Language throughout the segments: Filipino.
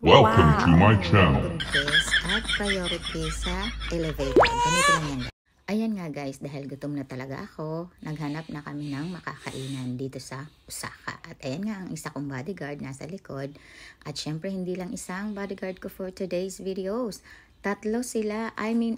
Welcome to my channel. Buntis at priority sa elevator. Ganito lang yan. Ayan nga guys, dahil gutom na talaga ako, naghanap na kami ng makakainan dito sa Osaka. At ayan nga, ang isa kong bodyguard nasa likod. At syempre, hindi lang isang bodyguard ko for today's videos. Tatlo sila,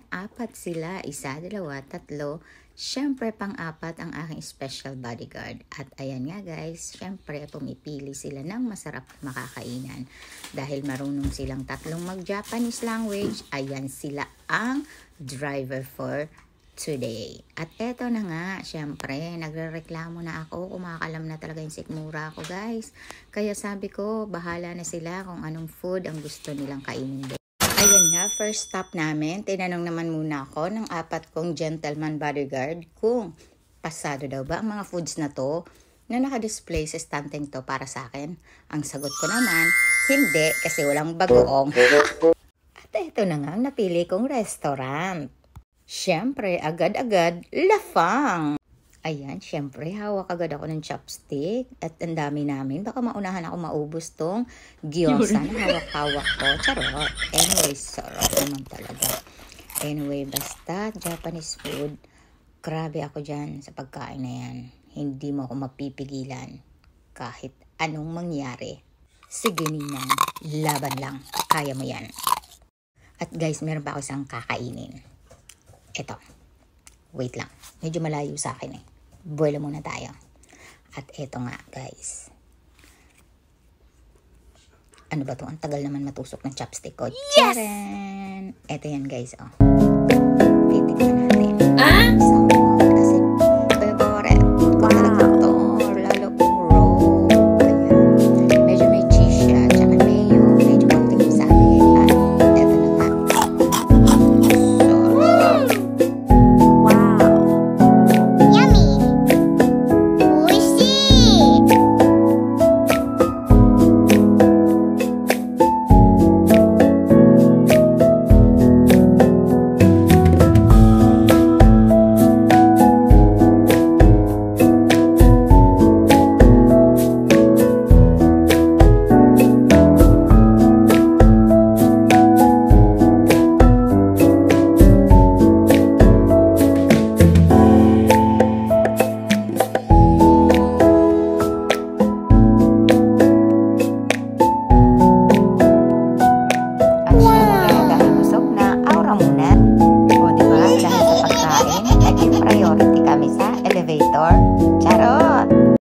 apat sila. Isa, dalawa, tatlo. Syempre, pang-apat ang aking special bodyguard. At ayan nga guys, syempre, pumipili sila ng masarap na makakainan. Dahil marunong silang tatlong mag-Japanese language, ayan sila ang driver for today. At eto na nga, syempre, nagrereklamo na ako, kumakalam na talaga yung sikmura ko guys. Kaya sabi ko, bahala na sila kung anong food ang gusto nilang kainin doon. Ayan nga, first stop namin, tinanong naman muna ako ng apat kong gentleman bodyguard kung pasado daw ba ang mga foods na to na naka-display sa standing to para sa akin. Ang sagot ko naman, hindi kasi walang bagoong. At ito na nga ang napili kong restaurant. Siyempre, agad-agad, lafang. Ayan, siyempre, hawak agad ako ng chopstick. At ang dami namin. Baka maunahan ako maubos tong gyoza na hawak-hawak ko. Charot. Anyway, sarap naman talaga. Anyway, basta Japanese food, grabe ako dyan sa pagkain na yan. Hindi mo ako mapipigilan kahit anong mangyari. Sige Ninang, laban lang. Kaya mo yan. At guys, meron pa ako isang kakainin. Ito. Wait lang. Medyo malayo sa akin eh. Boil muna tayo. At eto nga guys. Ano ba to? Ang tagal naman matusok ng chopstick ko. Yes! Eto yan guys. Oh. Titikman natin.